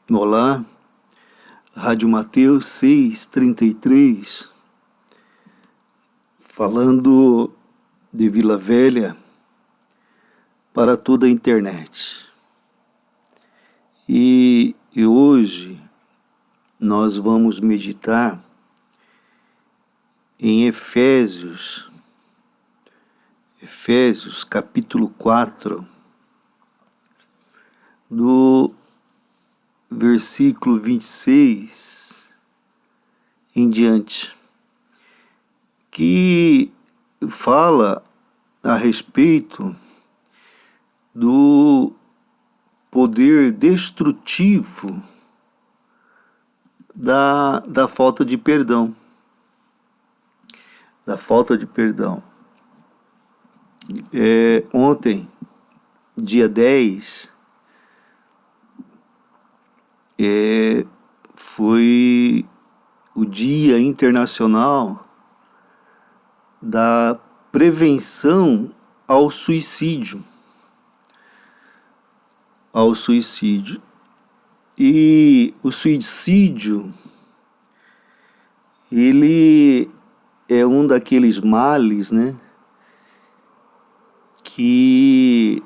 Olá, Rádio Mateus 6:33, falando de Vila Velha para toda a internet. E hoje nós vamos meditar em Efésios capítulo 4, do versículo 26 em diante, que fala a respeito do poder destrutivo da falta de perdão. Ontem, dia 10, foi o Dia Internacional da Prevenção ao Suicídio. E o suicídio, ele é um daqueles males, que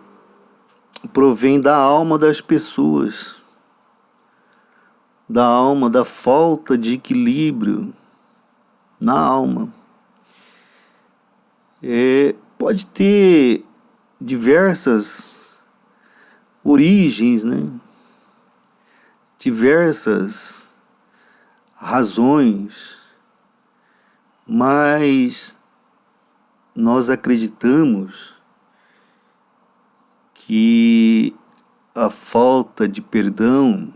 provém da alma das pessoas, da falta de equilíbrio na alma. Pode ter diversas origens, diversas razões, mas nós acreditamos que a falta de perdão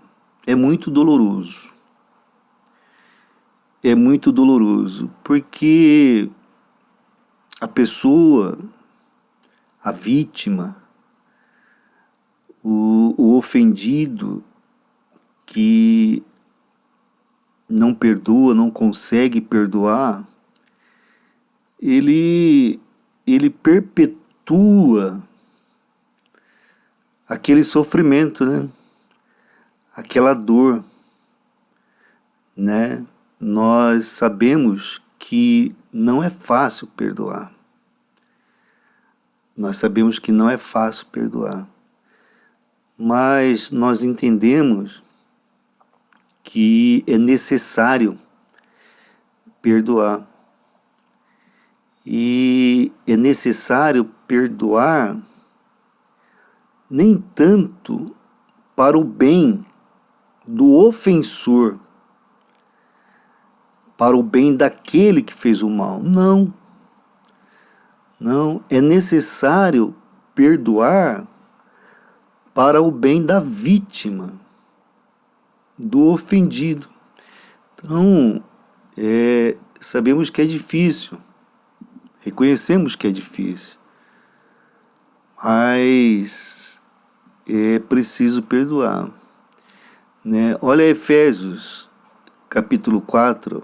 é muito doloroso. Porque a pessoa, a vítima, o ofendido que não perdoa, não consegue perdoar, ele perpetua aquele sofrimento, aquela dor, Nós sabemos que não é fácil perdoar. Mas nós entendemos que é necessário perdoar. E é necessário perdoar nem tanto para o bem do ofensor, para o bem daquele que fez o mal. Não, é necessário perdoar para o bem da vítima, do ofendido. Então, sabemos que é difícil, reconhecemos que é difícil, mas é preciso perdoar. Olha Efésios, capítulo 4,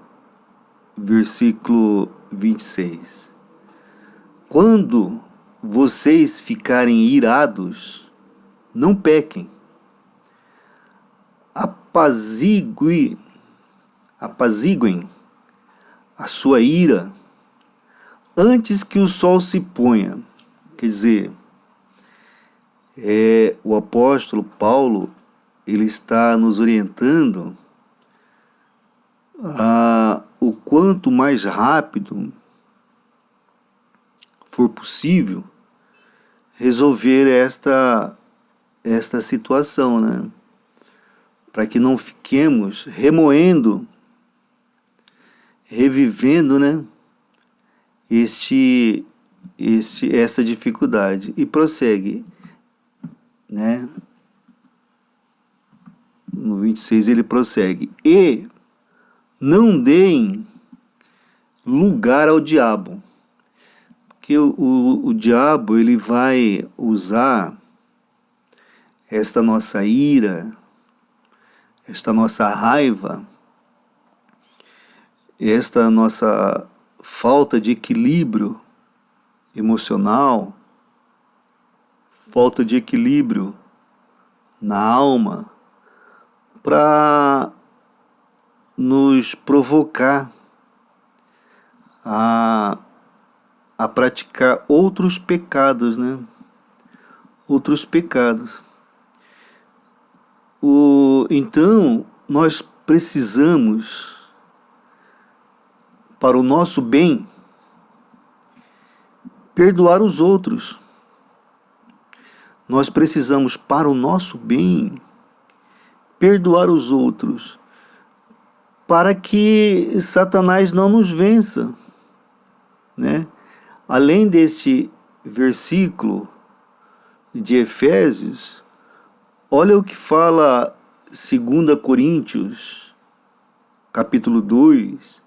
versículo 26. Quando vocês ficarem irados, não pequem. Apaziguem a sua ira antes que o sol se ponha. Quer dizer, o apóstolo Paulo, ele está nos orientando a o quanto mais rápido for possível resolver esta situação, para que não fiquemos remoendo, revivendo, essa dificuldade. E prossegue, no 26 ele prossegue: e não deem lugar ao diabo, porque o diabo, ele vai usar esta nossa ira, esta nossa raiva, esta nossa falta de equilíbrio emocional, falta de equilíbrio na alma, para nos provocar a praticar outros pecados, né? Outros pecados. Então, nós precisamos, para o nosso bem, perdoar os outros. Nós precisamos, para o nosso bem, perdoar os outros, para que Satanás não nos vença, né? Além deste versículo de Efésios, olha o que fala 2 Coríntios, capítulo 2,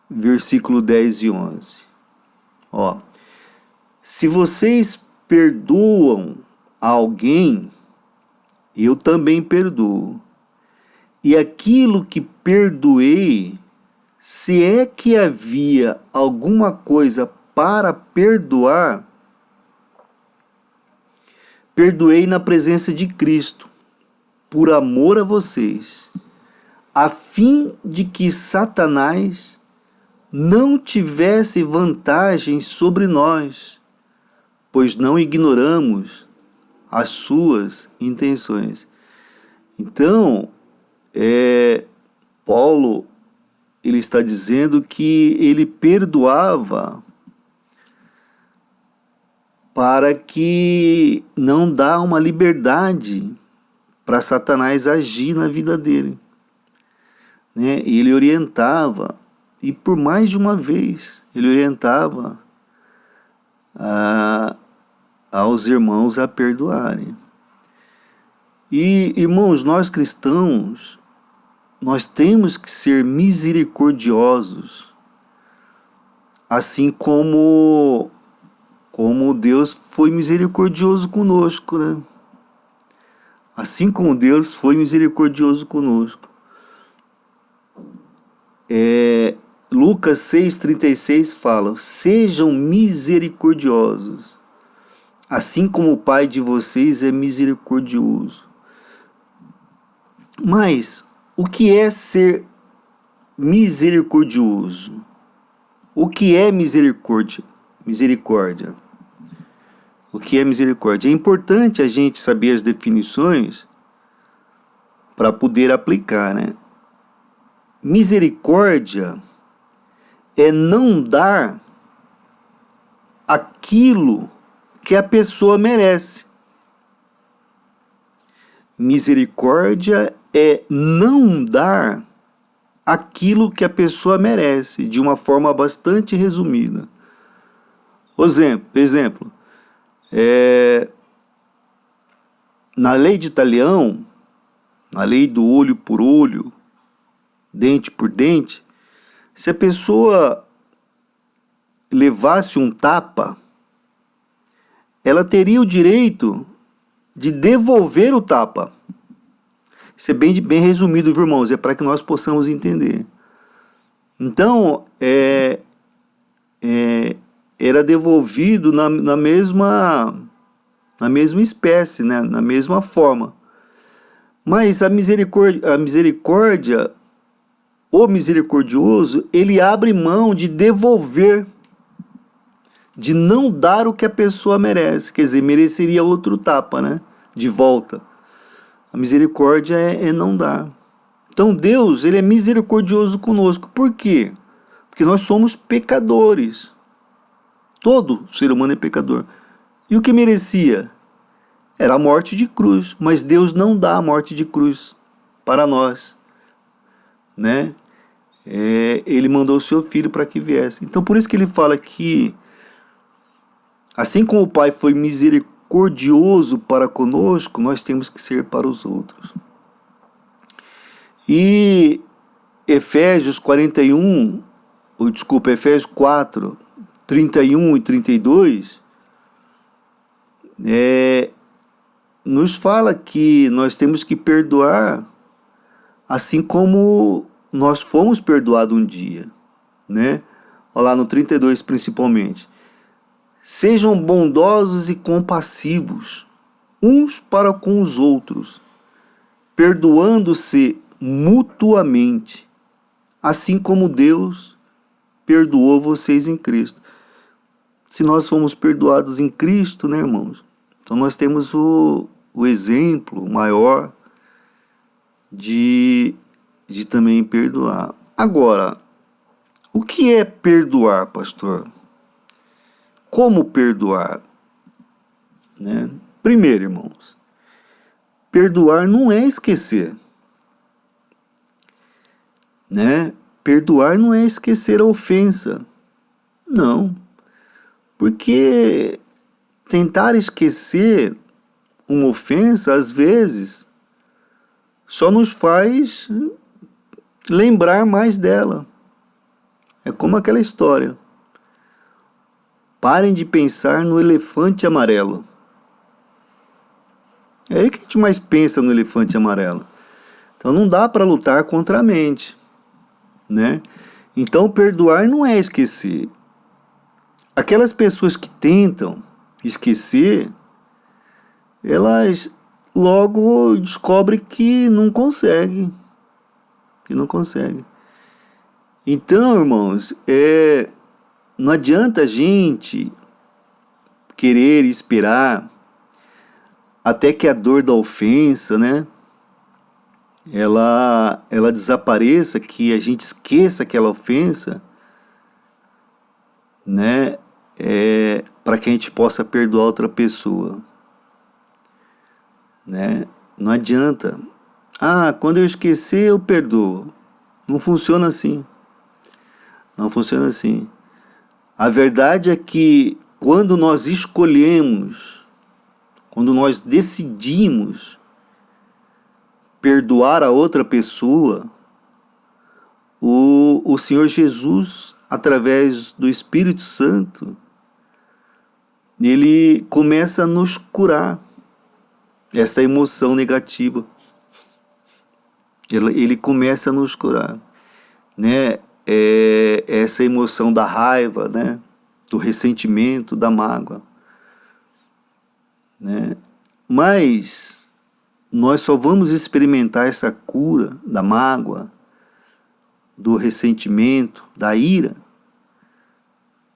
versículo 10 e 11. Ó, se vocês perdoam a alguém, eu também perdoo. E aquilo que perdoei, se é que havia alguma coisa para perdoar, perdoei na presença de Cristo, por amor a vocês, a fim de que Satanás não tivesse vantagem sobre nós, pois não ignoramos as suas intenções. Então, Paulo, ele está dizendo que ele perdoava para que não dá uma liberdade para Satanás agir na vida dele, né? E ele orientava, e por mais de uma vez, ele orientava aos irmãos a perdoarem. E, irmãos, nós cristãos, nós temos que ser misericordiosos, assim como Deus foi misericordioso conosco, né? Assim como Deus foi misericordioso conosco. Lucas 6,36 fala: sejam misericordiosos, assim como o Pai de vocês é misericordioso. Mas o que é ser misericordioso? O que é misericórdia? O que é misericórdia? É importante a gente saber as definições para poder aplicar, né? Misericórdia é não dar aquilo que a pessoa merece. Misericórdia é não dar aquilo que a pessoa merece, de uma forma bastante resumida. Exemplo, na lei de Italião, na lei do olho por olho, dente por dente, se a pessoa levasse um tapa, ela teria o direito de devolver o tapa. Isso é bem resumido, viu, irmãos? É para que nós possamos entender. Então, era devolvido na mesma espécie, né? Na mesma forma. Mas a misericórdia, o misericordioso, ele abre mão de devolver, de não dar o que a pessoa merece. Quer dizer, mereceria outro tapa, né? De volta. A misericórdia é não dar. Então Deus, ele é misericordioso conosco. Por quê? Porque nós somos pecadores. Todo ser humano é pecador. E o que merecia? Era a morte de cruz. Mas Deus não dá a morte de cruz para nós, né? Ele mandou o seu filho para que viesse. Então por isso que ele fala que, assim como o Pai foi misericordioso para conosco, nós temos que ser para os outros. E Efésios 4, 31 e 32, nos fala que nós temos que perdoar assim como nós fomos perdoados um dia, né? Olha lá no 32 principalmente. Sejam bondosos e compassivos uns para com os outros, perdoando-se mutuamente, assim como Deus perdoou vocês em Cristo. Se nós fomos perdoados em Cristo, né, irmãos? Então nós temos o exemplo maior de também perdoar. Agora, o que é perdoar, pastor? Como perdoar? Né? Primeiro, irmãos, perdoar não é esquecer. Né? Perdoar não é esquecer a ofensa. Não. Porque tentar esquecer uma ofensa, às vezes, só nos faz lembrar mais dela. É como aquela história. Parem de pensar no elefante amarelo. É aí que a gente mais pensa no elefante amarelo. Então não dá para lutar contra a mente, né? Então perdoar não é esquecer. Aquelas pessoas que tentam esquecer, elas logo descobrem que não conseguem. Então, irmãos, não adianta a gente querer esperar até que a dor da ofensa, né, ela desapareça, que a gente esqueça aquela ofensa, né, para que a gente possa perdoar outra pessoa, né? Não adianta. Quando eu esquecer eu perdoo. Não funciona assim. Não funciona assim. A verdade é que quando nós escolhemos, quando nós decidimos perdoar a outra pessoa, o Senhor Jesus, através do Espírito Santo, ele começa a nos curar essa emoção negativa. Ele começa a nos curar, né? Essa emoção da raiva, né? Do ressentimento, da mágoa, né? Mas nós só vamos experimentar essa cura da mágoa, do ressentimento, da ira,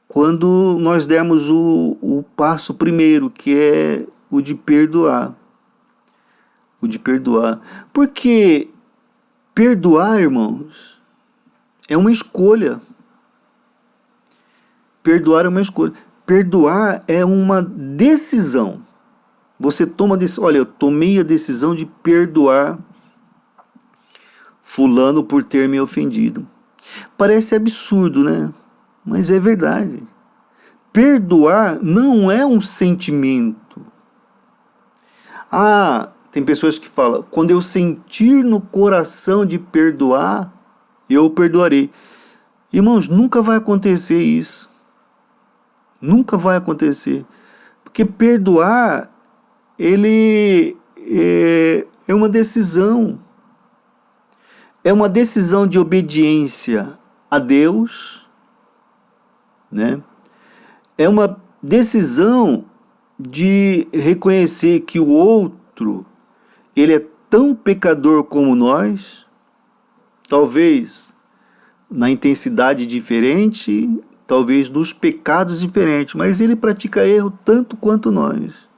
quando nós dermos o passo primeiro, que é o de perdoar. O de perdoar. Porque perdoar, irmãos, é uma escolha. Perdoar é uma escolha. Perdoar é uma decisão. Você toma a decisão. Olha, eu tomei a decisão de perdoar fulano por ter me ofendido. Parece absurdo, né? Mas é verdade. Perdoar não é um sentimento. Tem pessoas que falam, quando eu sentir no coração de perdoar, eu perdoarei. Irmãos, nunca vai acontecer isso. Nunca vai acontecer. Porque perdoar, ele é uma decisão. É uma decisão de obediência a Deus, né? É uma decisão de reconhecer que o outro, ele é tão pecador como nós, talvez na intensidade diferente, talvez nos pecados diferentes, mas ele pratica erro tanto quanto nós.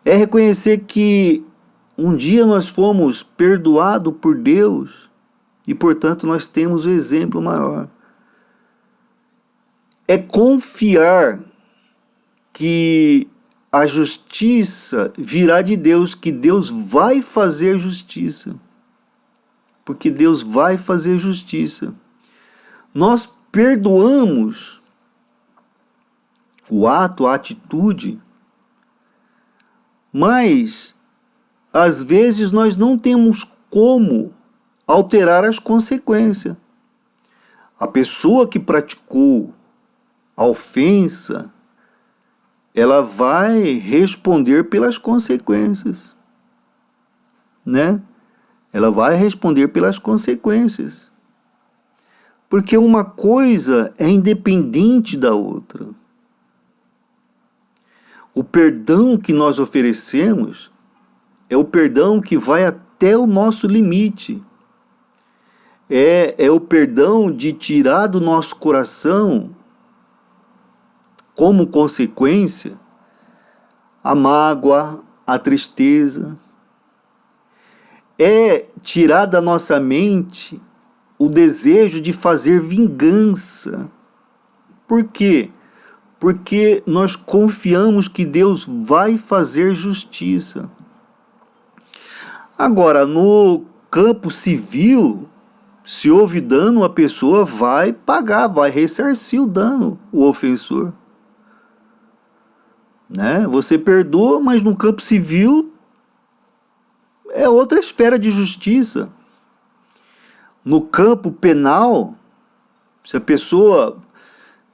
É reconhecer que um dia nós fomos perdoados por Deus e, portanto, nós temos o exemplo maior. É confiar que a justiça virá de Deus, que Deus vai fazer justiça. Porque Deus vai fazer justiça. Nós perdoamos o ato, a atitude, mas às vezes nós não temos como alterar as consequências. A pessoa que praticou a ofensa, ela vai responder pelas consequências, né? Ela vai responder pelas consequências. Porque uma coisa é independente da outra. O perdão que nós oferecemos é o perdão que vai até o nosso limite. É o perdão de tirar do nosso coração, como consequência, a mágoa, a tristeza. É tirar da nossa mente o desejo de fazer vingança. Por quê? Porque nós confiamos que Deus vai fazer justiça. Agora, no campo civil, se houve dano, a pessoa vai pagar, vai ressarcir o dano, o ofensor. Né? Você perdoa, mas no campo civil é outra esfera de justiça. No campo penal, se a pessoa,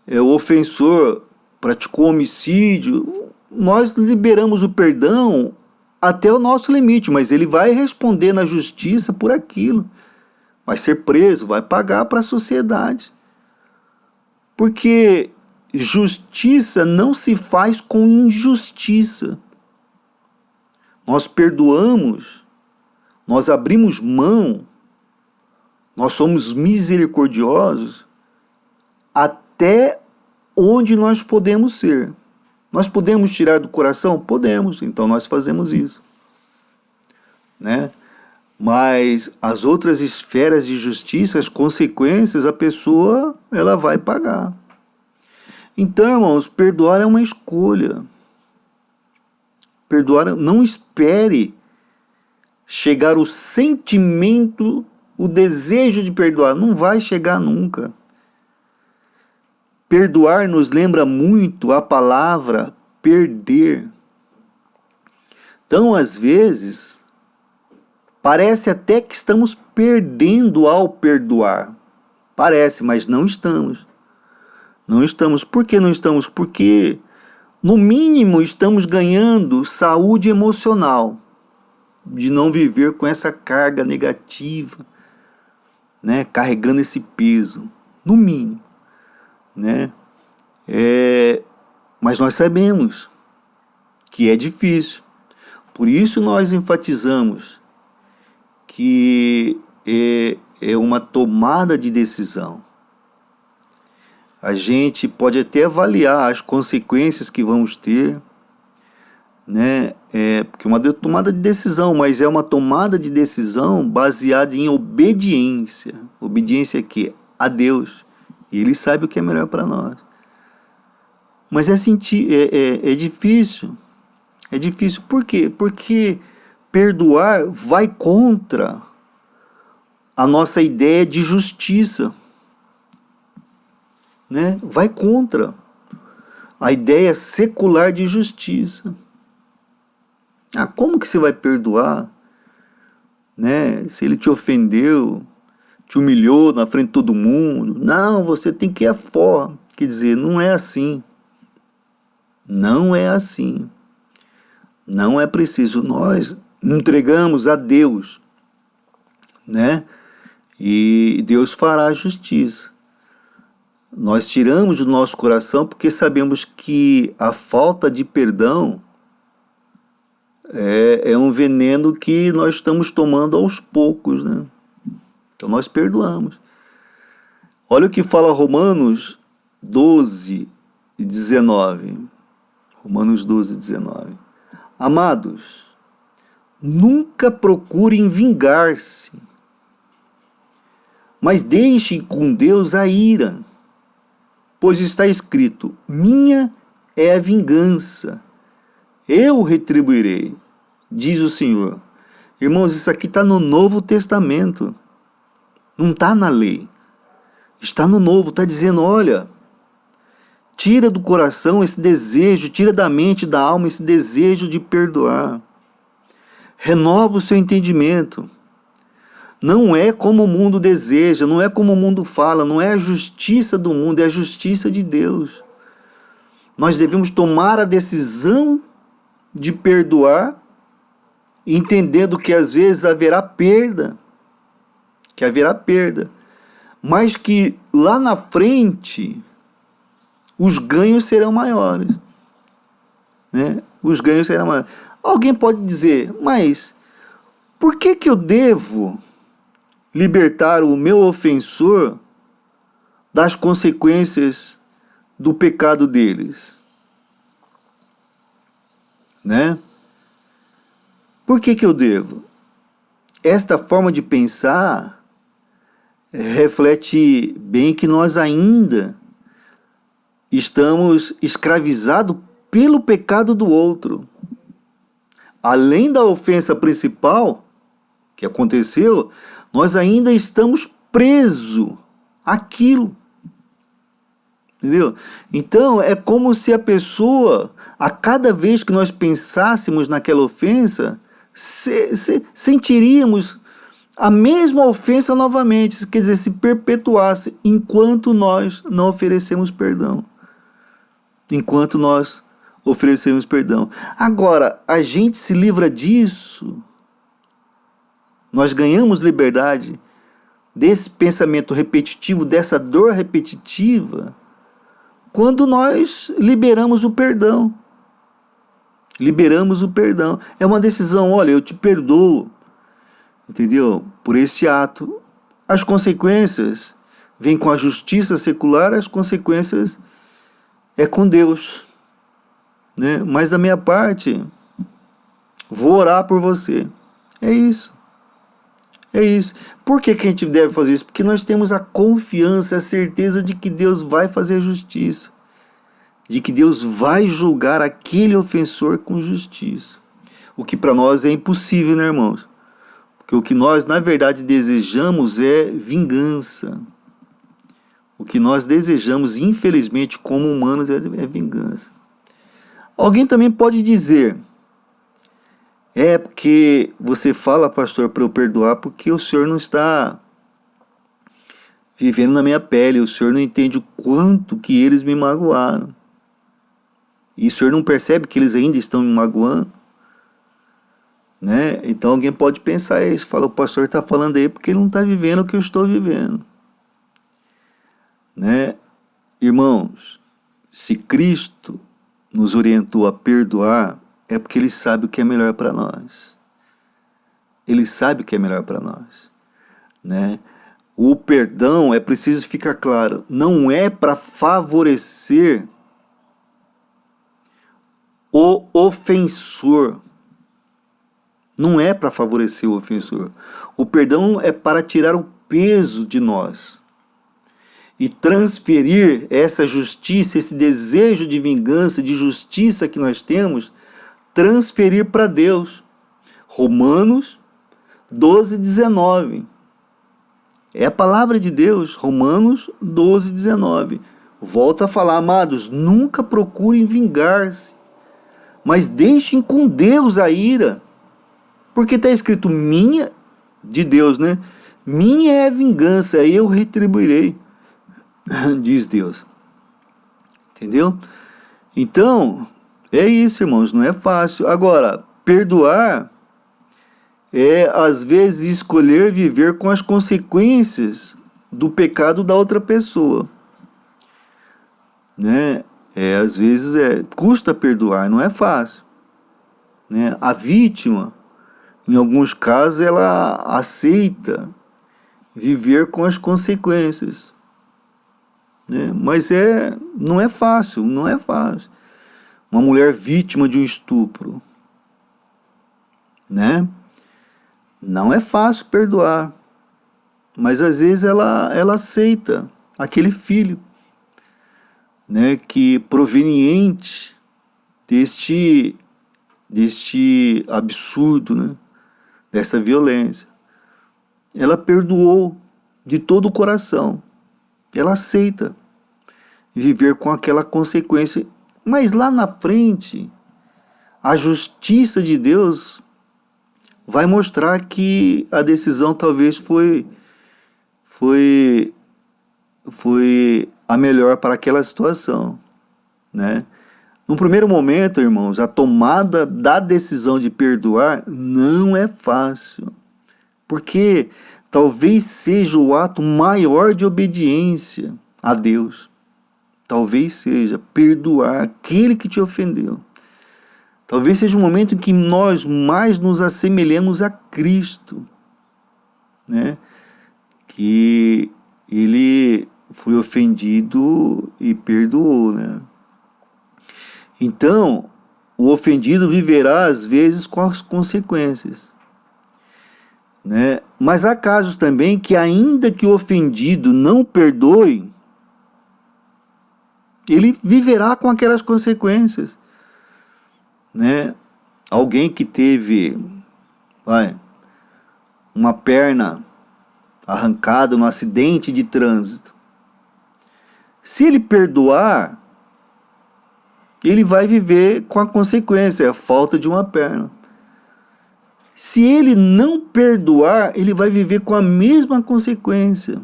o ofensor, praticou homicídio, nós liberamos o perdão até o nosso limite, mas ele vai responder na justiça por aquilo. Vai ser preso, vai pagar para a sociedade. Porque justiça não se faz com injustiça. Nós perdoamos, nós abrimos mão, nós somos misericordiosos até onde nós podemos ser. Nós podemos tirar do coração? Podemos, então nós fazemos isso. Né? Mas as outras esferas de justiça, as consequências, a pessoa ela vai pagar. Então, irmãos, perdoar é uma escolha. Perdoar, não espere chegar o sentimento, o desejo de perdoar. Não vai chegar nunca. Perdoar nos lembra muito a palavra perder. Então, às vezes, parece até que estamos perdendo ao perdoar. Parece, mas não estamos. Não estamos. Por que não estamos? Porque, no mínimo, estamos ganhando saúde emocional. De não viver com essa carga negativa, né? Carregando esse peso. No mínimo. Né? Mas nós sabemos que é difícil. Por isso nós enfatizamos que é uma tomada de decisão. A gente pode até avaliar as consequências que vamos ter, né? Porque é uma tomada de decisão, mas é uma tomada de decisão baseada em obediência. Obediência aqui a Deus. E Ele sabe o que é melhor para nós. Mas é difícil. É difícil. Por quê? Porque perdoar vai contra a nossa ideia de justiça. Né? Vai contra a ideia secular de justiça. Como que você vai perdoar? Né? Se ele te ofendeu, te humilhou na frente de todo mundo. Não, você tem que ir afora. Quer dizer, não é assim. Não é assim. Não é preciso. Nós entregamos a Deus, né? E Deus fará a justiça. Nós tiramos do nosso coração porque sabemos que a falta de perdão é um veneno que nós estamos tomando aos poucos, né? Então nós perdoamos. Olha o que fala Romanos 12, 19. Romanos 12, 19. Amados, nunca procurem vingar-se, mas deixem com Deus a ira, pois está escrito: minha é a vingança, eu retribuirei, diz o Senhor. Irmãos, isso aqui está no Novo Testamento, não está na lei, está no Novo, está dizendo, olha, tira do coração esse desejo, tira da mente, da alma esse desejo de perdoar, renova o seu entendimento. Não é como o mundo deseja, não é como o mundo fala, não é a justiça do mundo, é a justiça de Deus. Nós devemos tomar a decisão de perdoar, entendendo que às vezes haverá perda, mas que lá na frente os ganhos serão maiores, né? Os ganhos serão maiores. Alguém pode dizer, mas por que eu devo libertar o meu ofensor das consequências do pecado deles? Né? Por que eu devo? Esta forma de pensar reflete bem que nós ainda estamos escravizados pelo pecado do outro. Além da ofensa principal que aconteceu, nós ainda estamos presos àquilo. Entendeu? Então, é como se a pessoa, a cada vez que nós pensássemos naquela ofensa, sentiríamos a mesma ofensa novamente, quer dizer, se perpetuasse, enquanto nós não oferecemos perdão. Enquanto nós oferecemos perdão. Agora, a gente se livra disso, nós ganhamos liberdade desse pensamento repetitivo, dessa dor repetitiva, quando nós liberamos o perdão. Liberamos o perdão. É uma decisão, olha, eu te perdoo, entendeu? Por esse ato. As consequências vêm com a justiça secular, as consequências é com Deus. Né? Mas da minha parte, vou orar por você. É isso. É isso. Por que a gente deve fazer isso? Porque nós temos a confiança, a certeza de que Deus vai fazer justiça. De que Deus vai julgar aquele ofensor com justiça. O que para nós é impossível, né, irmãos? Porque o que nós, na verdade, desejamos é vingança. O que nós desejamos, infelizmente, como humanos, é vingança. Alguém também pode dizer, porque você fala, pastor, para eu perdoar, porque o senhor não está vivendo na minha pele, o senhor não entende o quanto que eles me magoaram. E o senhor não percebe que eles ainda estão me magoando? Né? Então alguém pode pensar isso, fala, o pastor está falando aí porque ele não está vivendo o que eu estou vivendo. Né? Irmãos, se Cristo nos orientou a perdoar, é porque Ele sabe o que é melhor para nós. Ele sabe o que é melhor para nós. Né? O perdão, é preciso ficar claro, não é para favorecer o ofensor. Não é para favorecer o ofensor. O perdão é para tirar o peso de nós e transferir essa justiça, esse desejo de vingança, de justiça que nós temos, transferir para Deus. Romanos 12:19. É a palavra de Deus, Romanos 12:19. Volta a falar, amados, nunca procurem vingar-se, mas deixem com Deus a ira. Porque está escrito, minha, de Deus, né? Minha é a vingança, eu retribuirei, diz Deus. Entendeu? Então, é isso, irmãos, não é fácil. Agora, perdoar é, às vezes, escolher viver com as consequências do pecado da outra pessoa. Né? Às vezes, custa perdoar, não é fácil. Né? A vítima, em alguns casos, ela aceita viver com as consequências. Né? Mas não é fácil, não é fácil. Uma mulher vítima de um estupro, né? Não é fácil perdoar. Mas às vezes ela aceita aquele filho, né? Que proveniente deste absurdo, né? Dessa violência. Ela perdoou de todo o coração. Ela aceita viver com aquela consequência. Mas lá na frente, a justiça de Deus vai mostrar que a decisão talvez foi a melhor para aquela situação. Né? No primeiro momento, irmãos, a tomada da decisão de perdoar não é fácil, porque talvez seja o ato maior de obediência a Deus. Talvez seja perdoar aquele que te ofendeu. Talvez seja o momento em que nós mais nos assemelhamos a Cristo, né? Que ele foi ofendido e perdoou, né? Então, o ofendido viverá às vezes com as consequências, né? Mas há casos também que, ainda que o ofendido não perdoe, ele viverá com aquelas consequências, né? Alguém que teve uma perna arrancada num acidente de trânsito, se ele perdoar, ele vai viver com a consequência, a falta de uma perna. Se ele não perdoar, ele vai viver com a mesma consequência,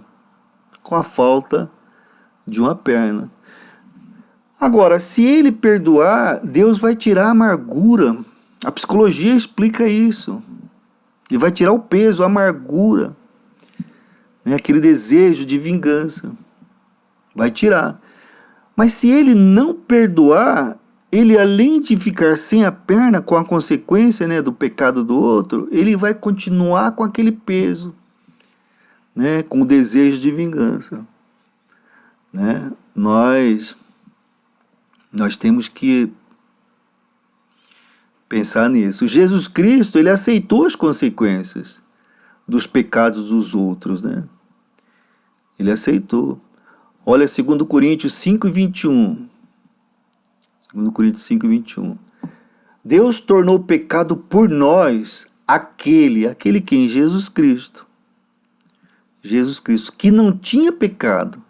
com a falta de uma perna. Agora, se ele perdoar, Deus vai tirar a amargura. A psicologia explica isso. Ele vai tirar o peso, a amargura, né? Aquele desejo de vingança. Vai tirar. Mas se ele não perdoar, ele, além de ficar sem a perna, com a consequência, né, do pecado do outro, ele vai continuar com aquele peso, né, com o desejo de vingança, né? Nós temos que pensar nisso. Jesus Cristo, ele aceitou as consequências dos pecados dos outros, né? Ele aceitou. Olha 2 Coríntios 5:21. 2 Coríntios 5:21. Deus tornou pecado por nós aquele quem? Jesus Cristo. Jesus Cristo, que não tinha pecado,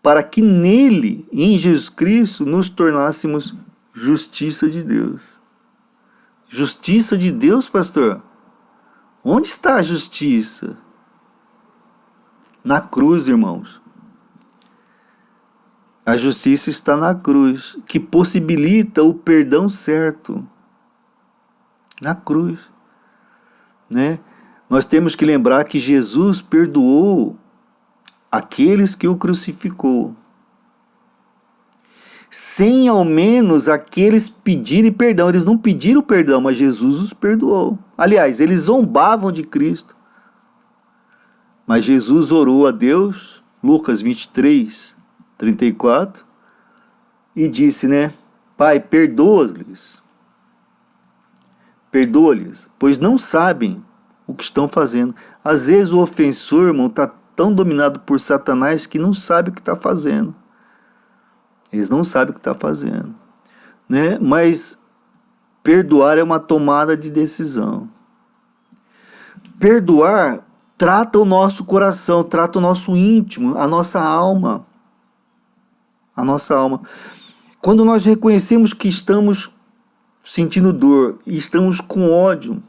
para que nele, em Jesus Cristo, nos tornássemos justiça de Deus. Justiça de Deus, pastor? Onde está a justiça? Na cruz, irmãos. A justiça está na cruz, que possibilita o perdão certo. Na cruz, né? Nós temos que lembrar que Jesus perdoou aqueles que o crucificou, sem ao menos aqueles pedirem perdão. Eles não pediram perdão, mas Jesus os perdoou. Aliás, eles zombavam de Cristo. Mas Jesus orou a Deus, Lucas 23:34, e disse, né? Pai, perdoa-lhes, pois não sabem o que estão fazendo. Às vezes o ofensor, irmão, está tão dominado por Satanás que não sabe o que está fazendo. Eles não sabem o que está fazendo, né? Mas perdoar é uma tomada de decisão. Perdoar trata o nosso coração, trata o nosso íntimo, a nossa alma. A nossa alma. Quando nós reconhecemos que estamos sentindo dor e estamos com ódio,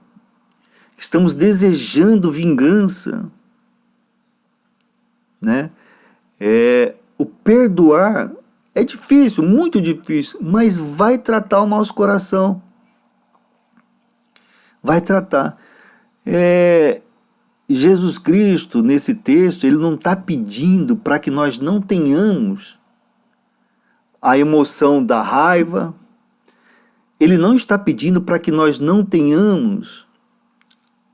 estamos desejando vingança, né? O perdoar é difícil, muito difícil, mas vai tratar o nosso coração. Vai tratar. Jesus Cristo, nesse texto, ele não está pedindo para que nós não tenhamos a emoção da raiva. Ele não está pedindo para que nós não tenhamos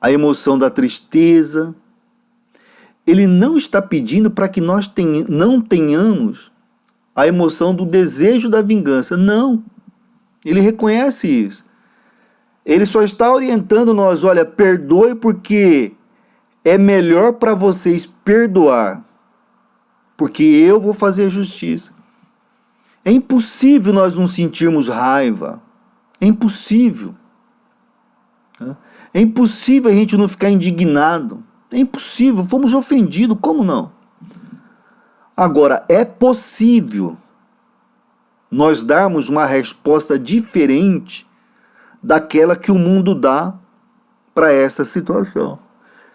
a emoção da tristeza. Ele não está pedindo para que nós não tenhamos a emoção do desejo da vingança. Não. Ele reconhece isso. Ele só está orientando nós, olha, perdoe porque é melhor para vocês perdoar, porque eu vou fazer justiça. É impossível nós não sentirmos raiva. É impossível. É impossível a gente não ficar indignado. É impossível. Fomos ofendidos. Como não? Agora, é possível nós darmos uma resposta diferente daquela que o mundo dá para essa situação.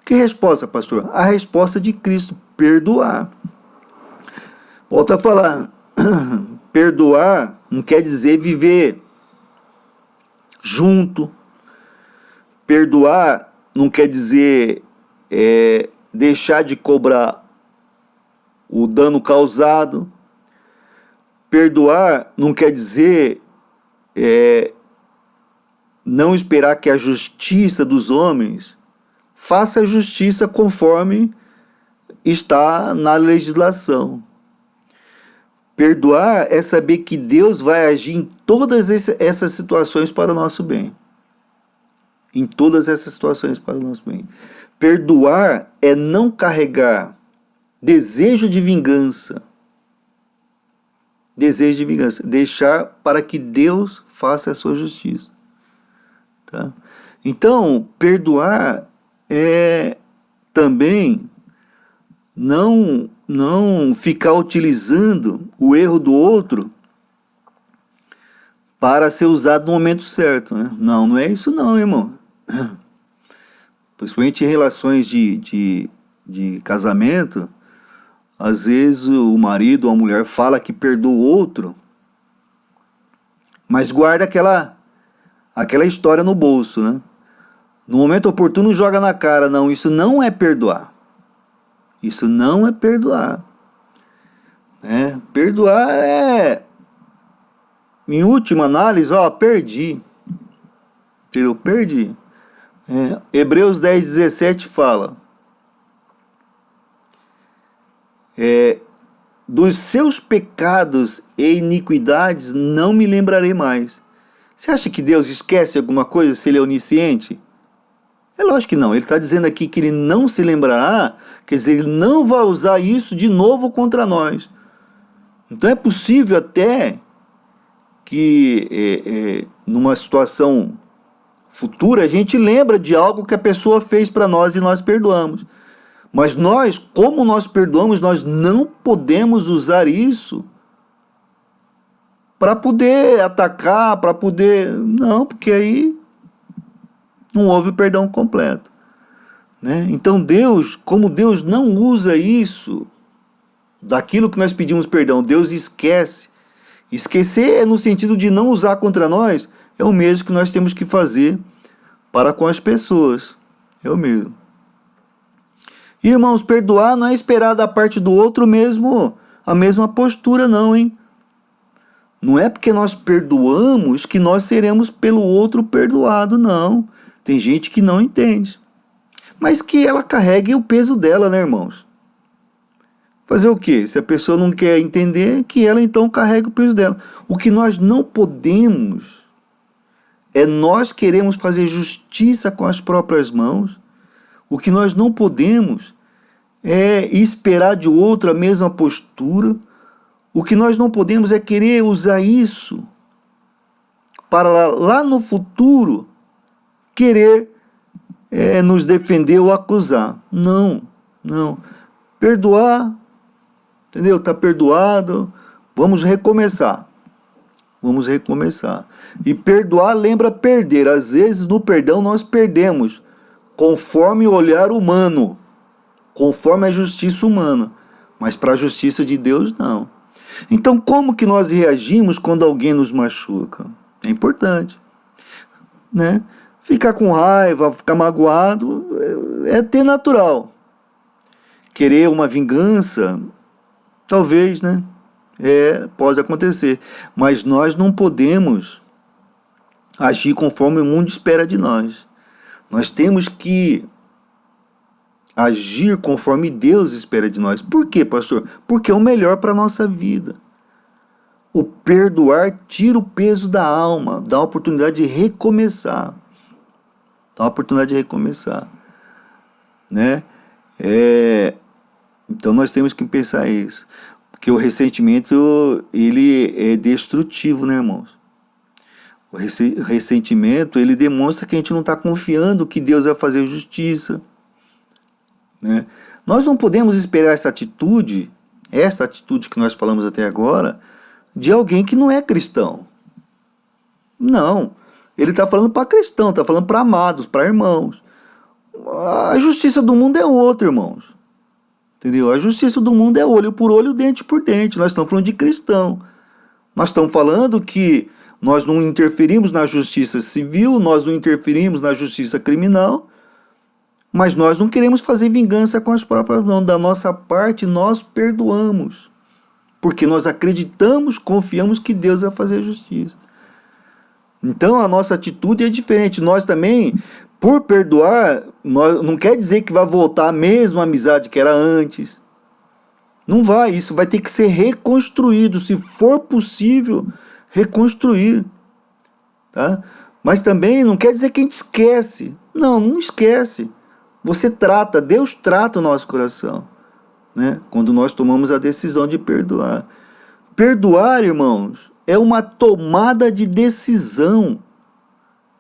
Que resposta, pastor? A resposta de Cristo, perdoar. Volto a falar, perdoar não quer dizer viver junto. Perdoar não quer dizer deixar de cobrar o dano causado. Perdoar não quer dizer não esperar que a justiça dos homens faça a justiça conforme está na legislação. Perdoar é saber que Deus vai agir em todas essas situações para o nosso bem. Em todas essas situações para o nosso bem. Perdoar é não carregar desejo de vingança. Desejo de vingança. Deixar para que Deus faça a sua justiça. Tá? Então, perdoar é também não ficar utilizando o erro do outro para ser usado no momento certo. Né? Não é isso não, irmão. Principalmente em relações de casamento, às vezes o marido ou a mulher fala que perdoa o outro, mas guarda aquela história no bolso, né? No momento oportuno joga na cara. Não, isso não é perdoar. Isso não é perdoar. Perdoar é, em última análise, perdi. Eu perdi. Hebreus 10:17 fala: dos seus pecados e iniquidades não me lembrarei mais. Você acha que Deus esquece alguma coisa se Ele é onisciente? É lógico que não. Ele está dizendo aqui que Ele não se lembrará, quer dizer, Ele não vai usar isso de novo contra nós. Então é possível até que numa situação futura a gente lembra de algo que a pessoa fez para nós e nós perdoamos. Mas nós, como nós perdoamos, nós não podemos usar isso para poder atacar, para poder... Não, porque aí não houve perdão completo. Né? Então Deus, como Deus não usa isso, daquilo que nós pedimos perdão, Deus esquece. Esquecer é no sentido de não usar contra nós, é o mesmo que nós temos que fazer para com as pessoas. É o mesmo. Irmãos, perdoar não é esperar da parte do outro mesmo a mesma postura, não, hein? Não é porque nós perdoamos que nós seremos pelo outro perdoado, não. Tem gente que não entende. Mas que ela carregue o peso dela, né, irmãos? Fazer o quê? Se a pessoa não quer entender, que ela então carregue o peso dela. O que nós não podemos é nós queremos fazer justiça com as próprias mãos. O que nós não podemos é esperar de outro a mesma postura. O que nós não podemos é querer usar isso para lá no futuro querer nos defender ou acusar. Não. Perdoar, entendeu? Está perdoado, vamos recomeçar. E perdoar lembra perder. Às vezes no perdão nós perdemos, conforme o olhar humano, conforme a justiça humana. Mas para a justiça de Deus, não. Então, como que nós reagimos quando alguém nos machuca? É importante, né? Ficar com raiva, ficar magoado, é até natural. Querer uma vingança, talvez, né? Pode acontecer. Mas nós não podemos agir conforme o mundo espera de nós. Nós temos que agir conforme Deus espera de nós. Por quê, pastor? Porque é o melhor para a nossa vida. O perdoar tira o peso da alma, dá a oportunidade de recomeçar. Né? Então nós temos que pensar isso. Porque o ressentimento, ele é destrutivo, né, irmãos? O ressentimento, ele demonstra que a gente não está confiando que Deus vai fazer justiça. Né? Nós não podemos esperar essa atitude que nós falamos até agora, de alguém que não é cristão. Não. Ele está falando para cristão, está falando para amados, para irmãos. A justiça do mundo é outra, irmãos. Entendeu? A justiça do mundo é olho por olho, dente por dente. Nós estamos falando de cristão. Nós estamos falando que nós não interferimos na justiça civil, nós não interferimos na justiça criminal, mas nós não queremos fazer vingança com as próprias mãos. Da nossa parte, nós perdoamos. Porque nós acreditamos, confiamos que Deus vai fazer justiça. Então a nossa atitude é diferente. Nós também, por perdoar, não quer dizer que vai voltar a mesma amizade que era antes. Não vai, isso vai ter que ser reconstruído, se for possível, reconstruir. Tá? Mas também não quer dizer que a gente esquece. Não, não esquece. Você trata, Deus trata o nosso coração, né? Quando nós tomamos a decisão de perdoar. Perdoar, irmãos, é uma tomada de decisão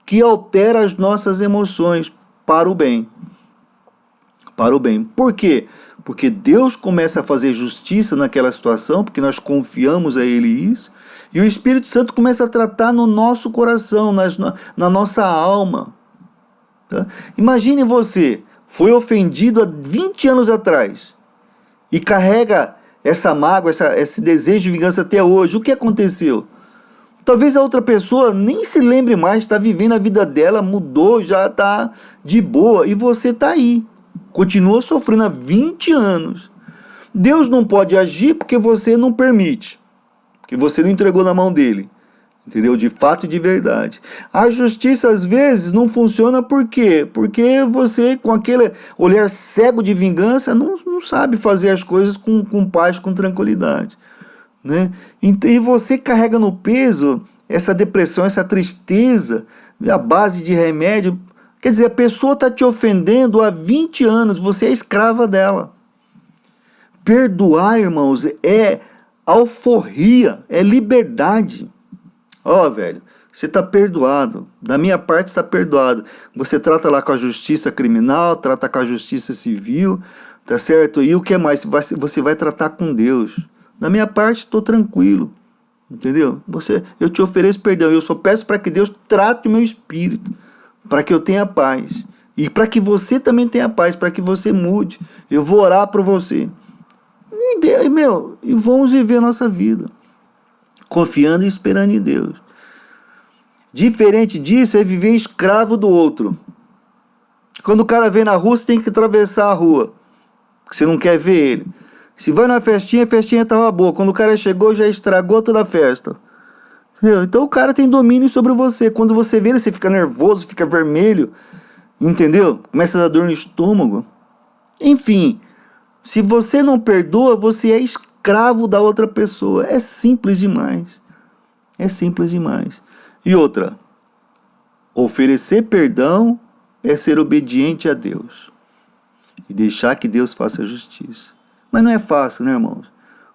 que altera as nossas emoções para o bem. Para o bem. Por quê? Porque Deus começa a fazer justiça naquela situação, porque nós confiamos a Ele isso, e o Espírito Santo começa a tratar no nosso coração, na nossa alma. Tá? Imagine você, foi ofendido há 20 anos atrás, e carrega essa mágoa, esse desejo de vingança até hoje. O que aconteceu? Talvez a outra pessoa nem se lembre mais, está vivendo a vida dela, mudou, já está de boa, e você está aí. Continua sofrendo há 20 anos. Deus não pode agir porque você não permite, porque você não entregou na mão dele, entendeu? De fato e de verdade. A justiça às vezes não funciona por quê? Porque você, com aquele olhar cego de vingança, não sabe fazer as coisas com paz, com tranquilidade, né? E você carrega no peso essa depressão, essa tristeza, a base de remédio. Quer dizer, a pessoa está te ofendendo há 20 anos, você é escrava dela. Perdoar, irmãos, é alforria, é liberdade. Ó, velho, você está perdoado, da minha parte está perdoado. Você trata lá com a justiça criminal, trata com a justiça civil, tá certo? E o que mais? Você vai tratar com Deus. Da minha parte, estou tranquilo, entendeu? Eu te ofereço perdão, eu só peço para que Deus trate o meu espírito, para que eu tenha paz, e para que você também tenha paz, para que você mude. Eu vou orar por você. E vamos viver a nossa vida, confiando e esperando em Deus. Diferente disso é viver escravo do outro. Quando o cara vem na rua, você tem que atravessar a rua, porque você não quer ver ele. Se vai na festinha, a festinha estava boa. Quando o cara chegou, já estragou toda a festa. Então o cara tem domínio sobre você. Quando você vê ele, você fica nervoso, fica vermelho, entendeu? Começa a dar dor no estômago. Enfim, se você não perdoa, você é escravo da outra pessoa. É simples demais. É simples demais. E outra, oferecer perdão é ser obediente a Deus e deixar que Deus faça a justiça. Mas não é fácil, né, irmãos?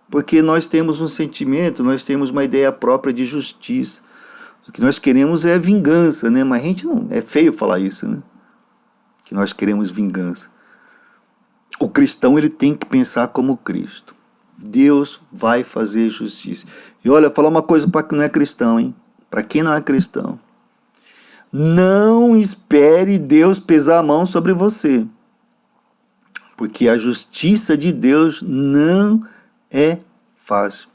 Porque nós temos um sentimento, nós temos uma ideia própria de justiça. O que nós queremos é vingança, né? Mas a gente não... É feio falar isso, né? Que nós queremos vingança. O cristão, ele tem que pensar como Cristo. Deus vai fazer justiça. E olha, falar uma coisa para quem não é cristão, hein? Para quem não é cristão. Não espere Deus pesar a mão sobre você. Porque a justiça de Deus não é fácil.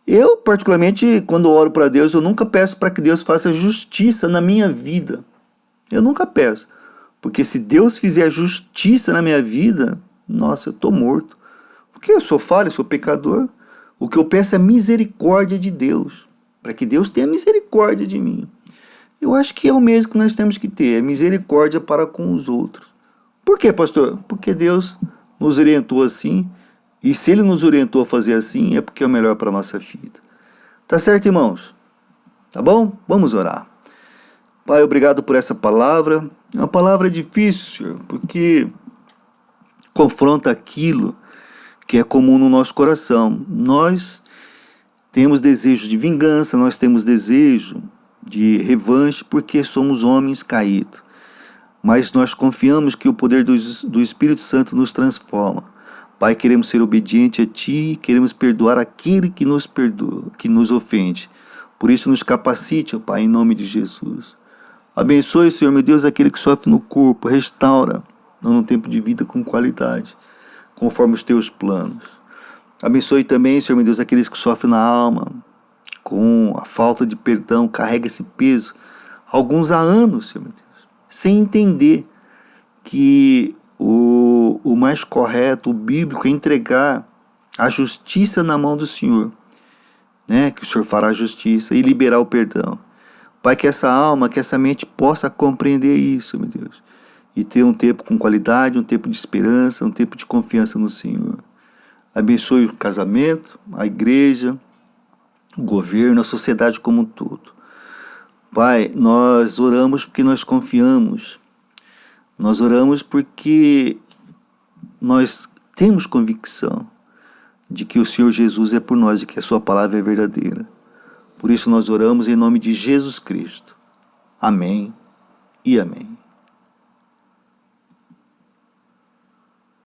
Eu, particularmente, quando oro para Deus, eu nunca peço para que Deus faça justiça na minha vida. Eu nunca peço. Porque se Deus fizer justiça na minha vida, nossa, eu estou morto. Porque eu sou falho, eu sou pecador. O que eu peço é misericórdia de Deus. Para que Deus tenha misericórdia de mim. Eu acho que é o mesmo que nós temos que ter. É misericórdia para com os outros. Por quê, pastor? Porque Deus nos orientou assim. E se Ele nos orientou a fazer assim, é porque é o melhor para a nossa vida. Tá certo, irmãos? Tá bom? Vamos orar. Pai, obrigado por essa palavra. É uma palavra difícil, Senhor, porque confronta aquilo que é comum no nosso coração. Nós temos desejo de vingança, nós temos desejo de revanche, porque somos homens caídos. Mas nós confiamos que o poder do Espírito Santo nos transforma. Pai, queremos ser obedientes a Ti, queremos perdoar aquele que nos perdoa, que nos ofende. Por isso nos capacite, ó Pai, em nome de Jesus. Abençoe, Senhor, meu Deus, aquele que sofre no corpo, restaura, dando um tempo de vida com qualidade, conforme os Teus planos. Abençoe também, Senhor, meu Deus, aqueles que sofrem na alma, com a falta de perdão, carrega esse peso, alguns há anos, Senhor, meu Deus, sem entender que o mais correto, o bíblico, é entregar a justiça na mão do Senhor, né? Que o Senhor fará a justiça e liberar o perdão. Pai, que essa alma, que essa mente possa compreender isso, meu Deus, e ter um tempo com qualidade, um tempo de esperança, um tempo de confiança no Senhor. Abençoe o casamento, a igreja, o governo, a sociedade como um todo. Pai, nós oramos porque nós confiamos. Nós oramos porque nós temos convicção de que o Senhor Jesus é por nós e que a sua palavra é verdadeira. Por isso nós oramos em nome de Jesus Cristo. Amém e amém.